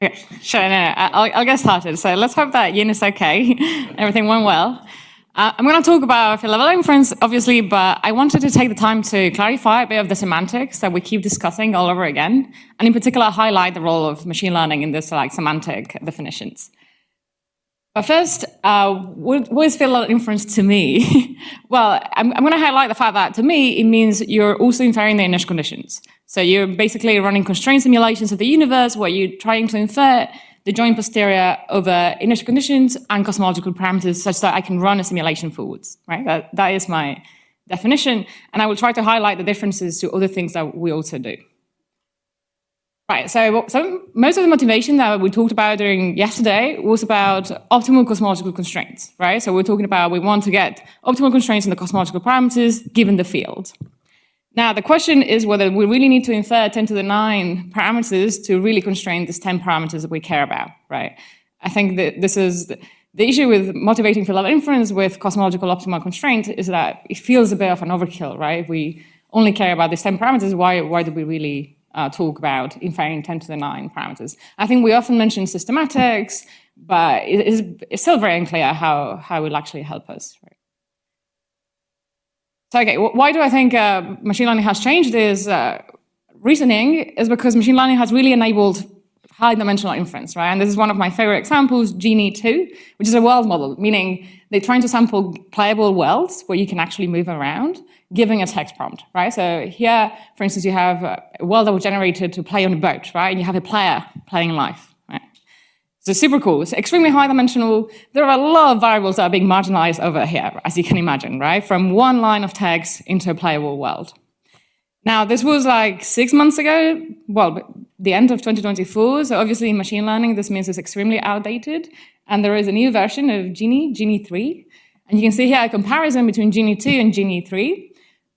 Okay, sure, no, I'll get started. So let's hope that Yin is okay. Everything went well. I'm going to talk about field-level inference, obviously, but I wanted to take the time to clarify a bit of the semantics that we keep discussing all over again, and in particular, highlight the role of machine learning in this semantic definitions. But first, what is field-level inference to me? Well, I'm going to highlight the fact that to me, it means you're also inferring the initial conditions. So you're basically running constraint simulations of the universe where you're trying to infer the joint posterior over initial conditions and cosmological parameters such that I can run a simulation forwards, right? That is my definition. And I will try to highlight the differences to other things that we also do. Right, so most of the motivation that we talked about during yesterday was about optimal cosmological constraints, right? So we're talking about we want to get optimal constraints in the cosmological parameters given the field. Now, the question is whether we really need to infer 10 to the 9 parameters to really constrain these 10 parameters that we care about, right? I think that this is the issue with motivating field-level inference with cosmological optimal constraint is that it feels a bit of an overkill, right? If we only care about these 10 parameters, why do we really talk about inferring 10 to the 9 parameters? I think we often mention systematics, but it's still very unclear how it will actually help us, right? So, okay, why do I think machine learning has changed this reasoning is because machine learning has really enabled high-dimensional inference, right? And this is one of my favorite examples, Genie-2, which is a world model, meaning they're trying to sample playable worlds where you can actually move around, giving a text prompt, right? So here, for instance, you have a world that was generated to play on a boat, right? And you have a player playing life, right? So super cool. It's extremely high-dimensional. There are a lot of variables that are being marginalized over here, as you can imagine, right? From one line of text into a playable world. Now, this was like 6 months ago, well, the end of 2024, so obviously in machine learning, this means it's extremely outdated, and there is a new version of Genie, Genie-3, and you can see here a comparison between Genie-2 and Genie-3.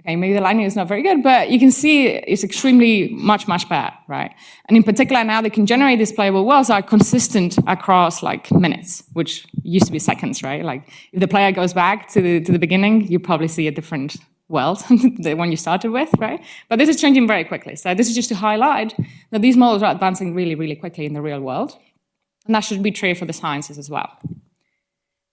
Okay, maybe the lighting is not very good, but you can see it's extremely much better, right? And in particular, now they can generate these playable worlds that are consistent across like minutes, which used to be seconds, right? Like if the player goes back to the beginning, you probably see a different world, the one you started with, right? But this is changing very quickly. So this is just to highlight that these models are advancing really quickly in the real world. And that should be true for the sciences as well.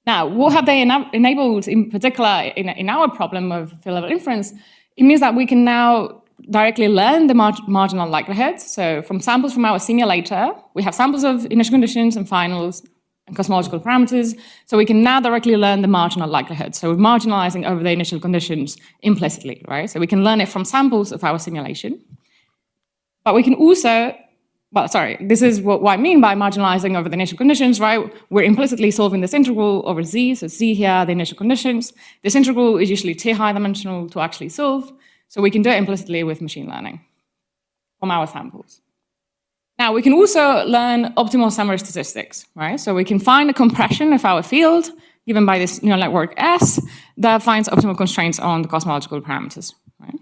Now, what have they enabled in particular in our problem of field-level inference? It means that we can now directly learn the marginal likelihoods. So from samples from our simulator, we have samples of initial conditions and finals and cosmological parameters, so we can now directly learn the marginal likelihood. So we're marginalizing over the initial conditions implicitly, right? So we can learn it from samples of our simulation. But we can also, well, sorry, this is what I mean by marginalizing over the initial conditions, right? We're implicitly solving this integral over Z, so Z here are the initial conditions. This integral is usually too high-dimensional to actually solve, so we can do it implicitly with machine learning from our samples. Now, we can also learn optimal summary statistics, right? So we can find a compression of our field given by this neural network S that finds optimal constraints on the cosmological parameters, right?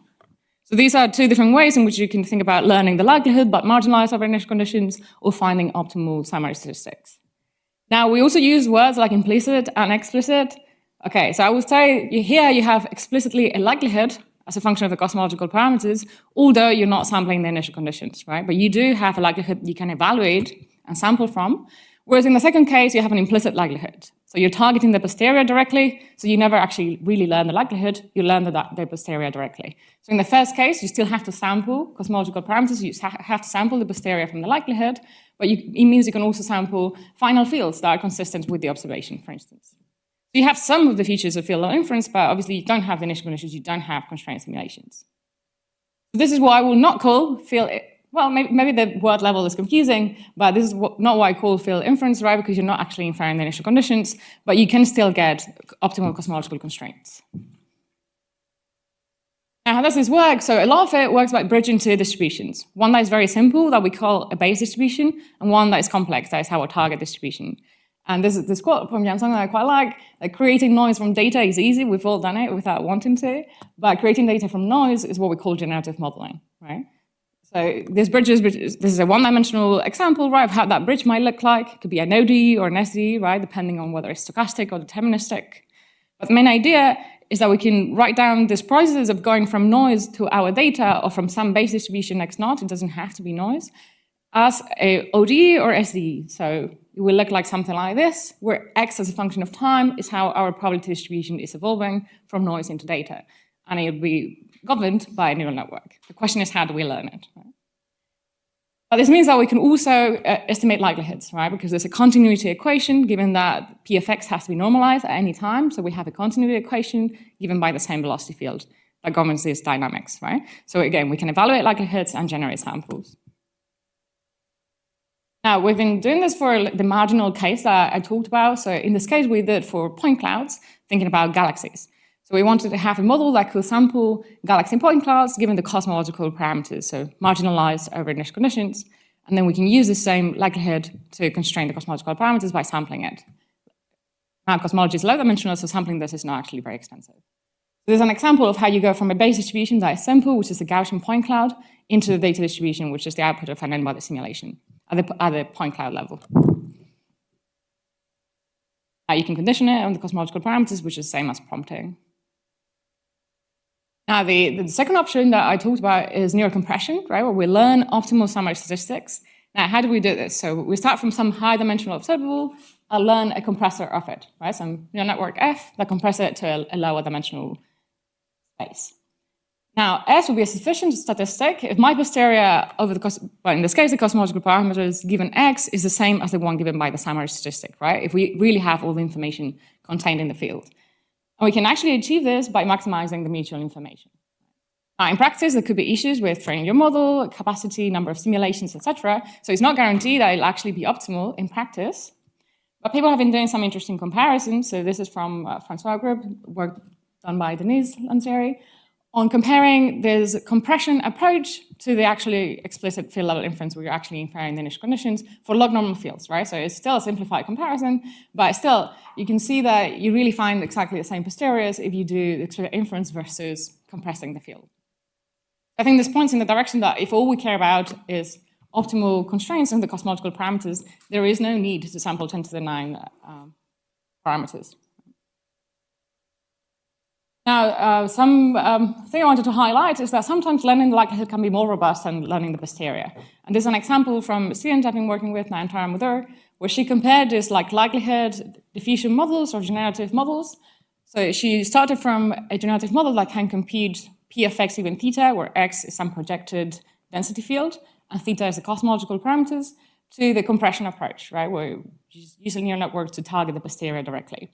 So these are two different ways in which you can think about learning the likelihood but marginalize over initial conditions or finding optimal summary statistics. Now, we also use words like implicit and explicit. Okay, so I would say here you have explicitly a likelihood as a function of the cosmological parameters, although you're not sampling the initial conditions, right? But you do have a likelihood you can evaluate and sample from, whereas in the second case, you have an implicit likelihood. So you're targeting the posterior directly, so you never actually really learn the likelihood, you learn the posterior directly. So in the first case, you still have to sample cosmological parameters, you have to sample the posterior from the likelihood, but it means you can also sample final fields that are consistent with the observation, for instance. So you have some of the features of field-level inference, but obviously you don't have the initial conditions, you don't have constraint simulations. So this is what I will not call field, well, maybe the word level is confusing, but this is not what I call field inference, right? Because you're not actually inferring the initial conditions, but you can still get optimal cosmological constraints. Now, how does this work? So a lot of it works by bridging two distributions. One that is very simple, that we call a base distribution, and one that is complex, that is our target distribution. And this quote from Jansson that I quite like, creating noise from data is easy, we've all done it without wanting to, but creating data from noise is what we call generative modeling, right? So this is a one-dimensional example, right, of how that bridge might look like. It could be an ODE or an SDE, right, depending on whether it's stochastic or deterministic. But the main idea is that we can write down this process of going from noise to our data or from some base distribution X naught, it doesn't have to be noise, as a ODE or SDE. So it will look like something like this, where X as a function of time is how our probability distribution is evolving from noise into data. And it will be governed by a neural network. The question is, how do we learn it? Right? But this means that we can also estimate likelihoods, right? Because there's a continuity equation, given that P of X has to be normalized at any time. So we have a continuity equation given by the same velocity field that governs these dynamics, right? So again, we can evaluate likelihoods and generate samples. Now, we've been doing this for the marginal case that I talked about. So in this case, we did for point clouds, thinking about galaxies. So we wanted to have a model that could sample galaxy point clouds given the cosmological parameters, so marginalized over initial conditions. And then we can use the same likelihood to constrain the cosmological parameters by sampling it. Now, cosmology is low-dimensional, so sampling this is not actually very expensive. So there's an example of how you go from a base distribution that is simple, which is the Gaussian point cloud, into the data distribution, which is the output of an n-body simulation at the point cloud level. You can condition it on the cosmological parameters, which is the same as prompting. Now, the second option that I talked about is neurocompression, right, where we learn optimal summary statistics. Now, how do we do this? So we start from some high-dimensional observable and learn a compressor of it, right, some neural network F that compresses it to a lower-dimensional space. Now, S would be a sufficient statistic if my posterior over the, well, in this case, the cosmological parameters given X is the same as the one given by the summary statistic, right, if we really have all the information contained in the field. And we can actually achieve this by maximizing the mutual information. Now, in practice, there could be issues with training your model, capacity, number of simulations, etc. So it's not guaranteed that it'll actually be optimal in practice. But people have been doing some interesting comparisons. So this is from Francois Group, work done by Denise Lanseri, on comparing this compression approach to the actually explicit field level inference where you're actually inferring the initial conditions for log normal fields, right? So it's still a simplified comparison, but still you can see that you really find exactly the same posteriors if you do the explicit inference versus compressing the field. I think this points in the direction that if all we care about is optimal constraints and the cosmological parameters, there is no need to sample 10 to the 9 parameters. Now, thing I wanted to highlight is that sometimes learning the likelihood can be more robust than learning the posterior. And there's an example from a student I've been working with, Nayantara Mudur, where she compared this likelihood diffusion models or generative models. So she started from a generative model that can compute P of X even theta, where X is some projected density field, and theta is the cosmological parameters, to the compression approach, right, where you use a neural network to target the posterior directly.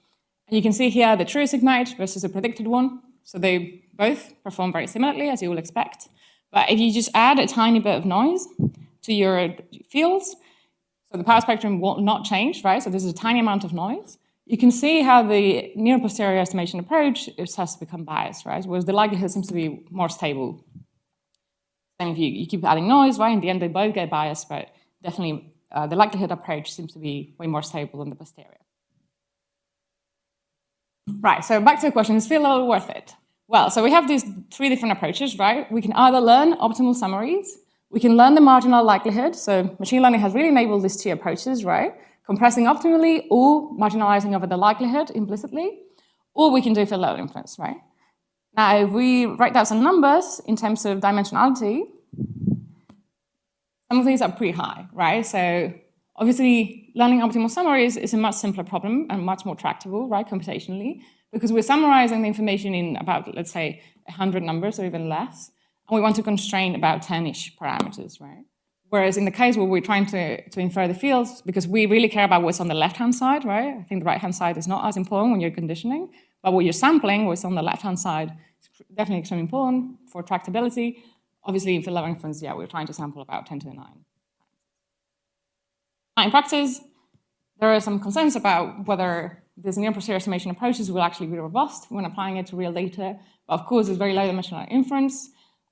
And you can see here the true sigmoid versus the predicted one. So they both perform very similarly, as you will expect. But if you just add a tiny bit of noise to your fields, so the power spectrum will not change, right? So this is a tiny amount of noise. You can see how the near posterior estimation approach has to become biased, right? Whereas the likelihood seems to be more stable. And if you keep adding noise, right, in the end they both get biased, but definitely the likelihood approach seems to be way more stable than the posterior. Right, so back to the question, is field level worth it? Well, so we have these 3 different approaches, right? We can either learn optimal summaries, we can learn the marginal likelihood, so machine learning has really enabled these 2 approaches, right? Compressing optimally or marginalizing over the likelihood implicitly, or we can do field level inference, right? Now, if we write down some numbers in terms of dimensionality, some of these are pretty high, right? So obviously, learning optimal summaries is a much simpler problem and much more tractable, right, computationally, because we're summarizing the information in about, let's say, 100 numbers or even less, and we want to constrain about 10-ish parameters, right? Whereas in the case where we're trying to infer the fields, because we really care about what's on the left-hand side, right? I think the right-hand side is not as important when you're conditioning, but what you're sampling, what's on the left-hand side, is definitely extremely important for tractability. Obviously, in field level inference, yeah, we're trying to sample about 10 to the 9. In practice, there are some concerns about whether these near posterior estimation approaches will actually be robust when applying it to real data. But of course, it's very low dimensional inference.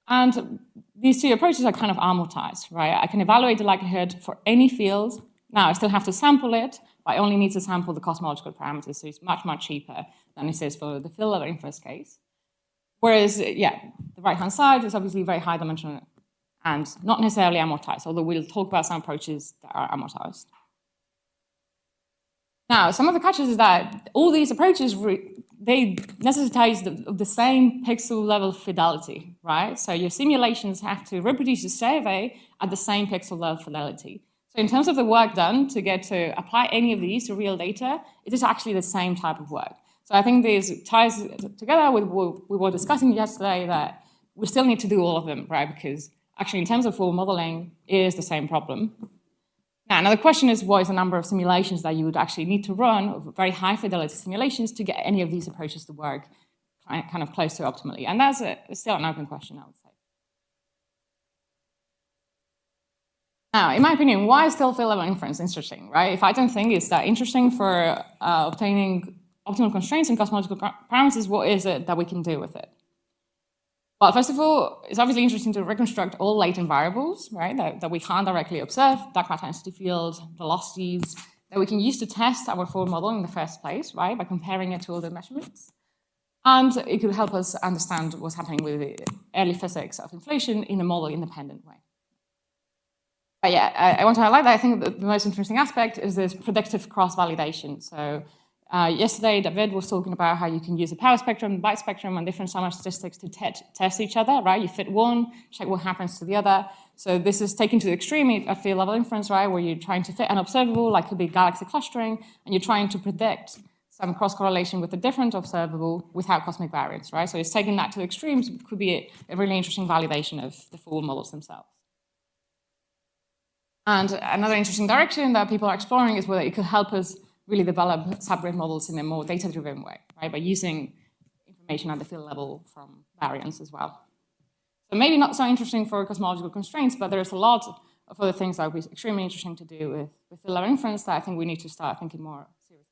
And these 2 approaches are kind of amortized, right? I can evaluate the likelihood for any field. Now, I still have to sample it, but I only need to sample the cosmological parameters, so it's much, much cheaper than it is for the field level inference case. Whereas, yeah, the right-hand side is obviously very high dimensional and not necessarily amortized, although we'll talk about some approaches that are amortized. Now, some of the catches is that all these approaches they necessitate the same pixel level fidelity, right? So your simulations have to reproduce the survey at the same pixel level fidelity. So in terms of the work done to get to apply any of these to real data, it is actually the same type of work. So I think this ties together with what we were discussing yesterday, that we still need to do all of them, right? Because actually in terms of full modeling, it is the same problem. Now the question is, what is the number of simulations that you would actually need to run, of very high fidelity simulations, to get any of these approaches to work kind of close to optimally? And that's still an open question, I would say. Now, in my opinion, why is still field level inference interesting, right? If I don't think it's that interesting for obtaining optimal constraints and cosmological parameters, what is it that we can do with it? Well, first of all, it's obviously interesting to reconstruct all latent variables, right, that we can't directly observe, dark matter density fields, velocities, that we can use to test our forward model in the first place, right, by comparing it to other measurements. And it could help us understand what's happening with the early physics of inflation in a model-independent way. But yeah, I want to highlight that I think that the most interesting aspect is this predictive cross-validation. So yesterday, David was talking about how you can use the power spectrum, byte spectrum, and different summer statistics to test each other, right? You fit one, check what happens to the other. So this is taken to the extreme at field level inference, right? Where you're trying to fit an observable, like could be galaxy clustering, and you're trying to predict some cross-correlation with a different observable without cosmic variance, right? So it's taking that to extremes. It could be a really interesting validation of the forward models themselves. And another interesting direction that people are exploring is whether it could help us really develop subgrid models in a more data-driven way, right? By using information at the field level from variance as well. So maybe not so interesting for cosmological constraints, but there's a lot of other things that would be extremely interesting to do with field level inference that I think we need to start thinking more seriously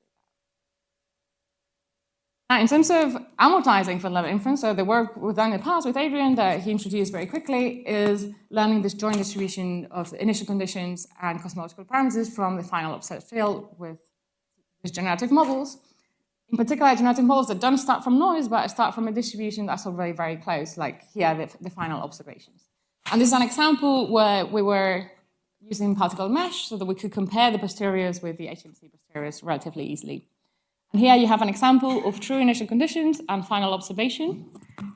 about. Now, in terms of amortizing field level inference, so the work we've done in the past with Adrian that he introduced very quickly is learning this joint distribution of initial conditions and cosmological parameters from the final observed field with these generative models. In particular, generative models that don't start from noise, but start from a distribution that's already very close, like here, the final observations. And this is an example where we were using particle mesh so that we could compare the posteriors with the HMC posteriors relatively easily. And here you have an example of true initial conditions and final observation.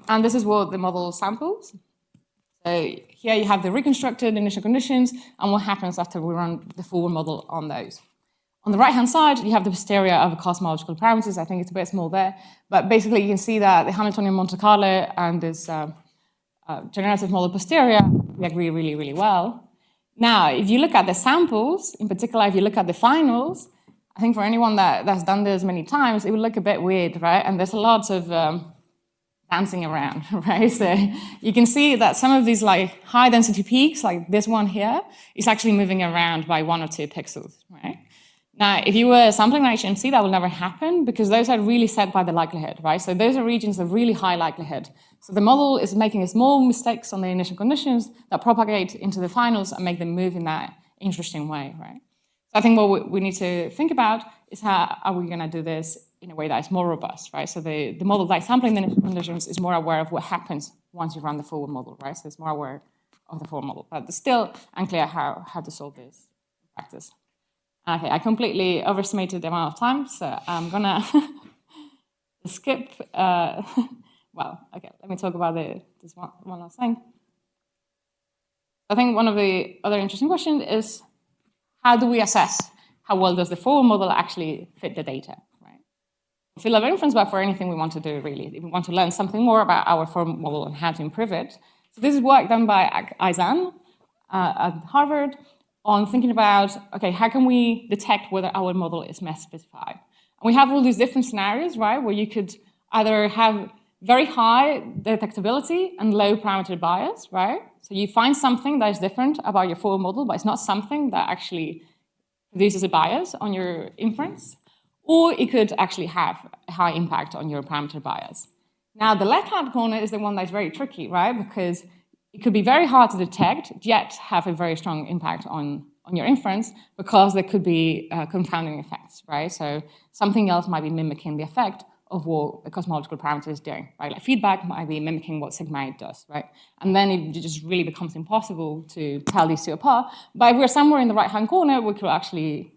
And this is what the model samples. So here you have the reconstructed initial conditions and what happens after we run the forward model on those. On the right-hand side, you have the posterior of the cosmological parameters. I think it's a bit small there. But basically, you can see that the Hamiltonian Monte Carlo and this generative model posterior, we agree really, really well. Now, if you look at the samples, in particular, if you look at the finals, I think for anyone that's done this many times, it would look a bit weird, right? And there's a lot of dancing around, right? So you can see that some of these like high-density peaks, like this one here, is actually moving around by 1 or 2 pixels, right? Now, if you were sampling an HMC, that will never happen because those are really set by the likelihood, right? So those are regions of really high likelihood. So the model is making small mistakes on the initial conditions that propagate into the finals and make them move in that interesting way, right? So I think what we need to think about is how are we going to do this in a way that is more robust, right? So the model that is sampling the initial conditions is more aware of what happens once you run the forward model, right? So it's more aware of the forward model, but it's still unclear how to solve this in practice. Okay, I completely overestimated the amount of time, so I'm gonna skip. Well, okay, let me talk about this one last thing. I think one of the other interesting questions is how do we assess how well does the forward model actually fit the data, right? Field level inference, but for anything we want to do, really. If we want to learn something more about our forward model and how to improve it. So this is work done by Aizan at Harvard, on thinking about, okay, how can we detect whether our model is misspecified? And we have all these different scenarios, right, where you could either have very high detectability and low parameter bias, right? So you find something that is different about your forward model, but it's not something that actually produces a bias on your inference, or it could actually have a high impact on your parameter bias. Now, the left-hand corner is the one that's very tricky, right, because it could be very hard to detect, yet have a very strong impact on your inference because there could be confounding effects, right? So something else might be mimicking the effect of what the cosmological parameter is doing, right? Like feedback might be mimicking what sigma 8 does, right? And then it just really becomes impossible to tell these two apart. But if we're somewhere in the right-hand corner, we could actually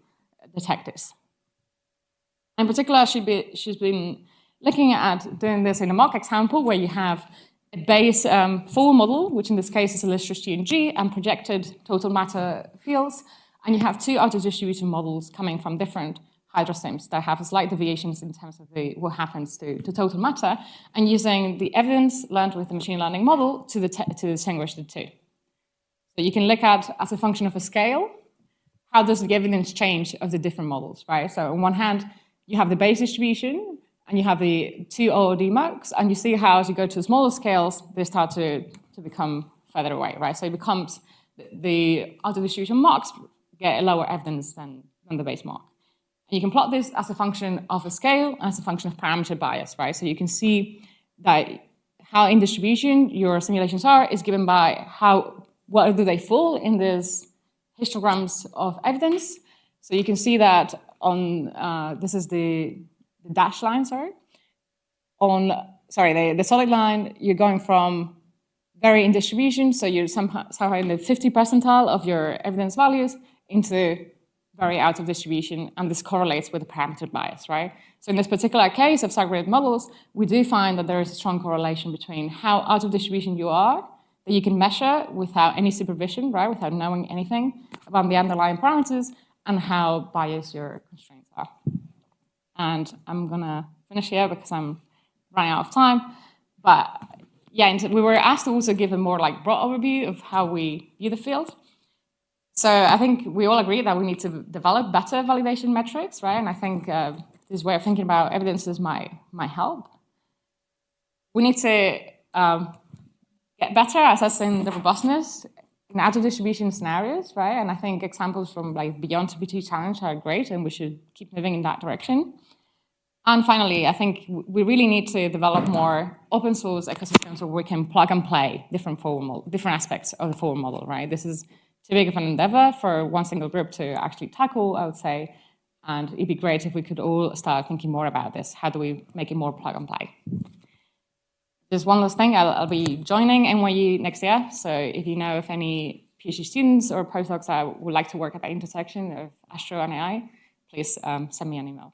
detect this. In particular, she's been looking at doing this in a mock example where you have a base forward model, which in this case is electricity in G, and projected total matter fields, and you have two auto-distributed models coming from different hydrosystems that have slight deviations in terms of what happens to total matter, and using the evidence learned with the machine learning model to distinguish the two. So you can look at, as a function of a scale, how does the evidence change of the different models, right? So on one hand, you have the base distribution, and you have the two OOD mocks, and you see how as you go to smaller scales, they start to become further away, right? So it becomes, the auto-distribution mocks get a lower evidence than the base mock. And you can plot this as a function of a scale and as a function of parameter bias, right? So you can see that how in distribution your simulations are is given by what do they fall in these histograms of evidence. So you can see that on, this is the dashed line, sorry. The solid line, you're going from very in distribution, so you're somehow in the 50th percentile of your evidence values, into very out of distribution, and this correlates with the parameter bias, right? So in this particular case of segregated models, we do find that there is a strong correlation between how out of distribution you are, that you can measure without any supervision, right, without knowing anything about the underlying parameters, and how biased your constraints are. And I'm gonna finish here because I'm running out of time. But yeah, we were asked to also give a more broad overview of how we view the field. So I think we all agree that we need to develop better validation metrics, right? And I think this way of thinking about evidences might help. We need to get better at assessing the robustness in out-of-distribution scenarios, right? And I think examples from beyond TPT challenge are great, and we should keep moving in that direction. And finally, I think we really need to develop more open source ecosystems where we can plug and play different aspects of the forward model, right? This is too big of an endeavor for one single group to actually tackle, I would say. And it'd be great if we could all start thinking more about this. How do we make it more plug and play? Just one last thing, I'll be joining NYU next year. So if you know of any PhD students or postdocs that would like to work at the intersection of Astro and AI, please send me an email.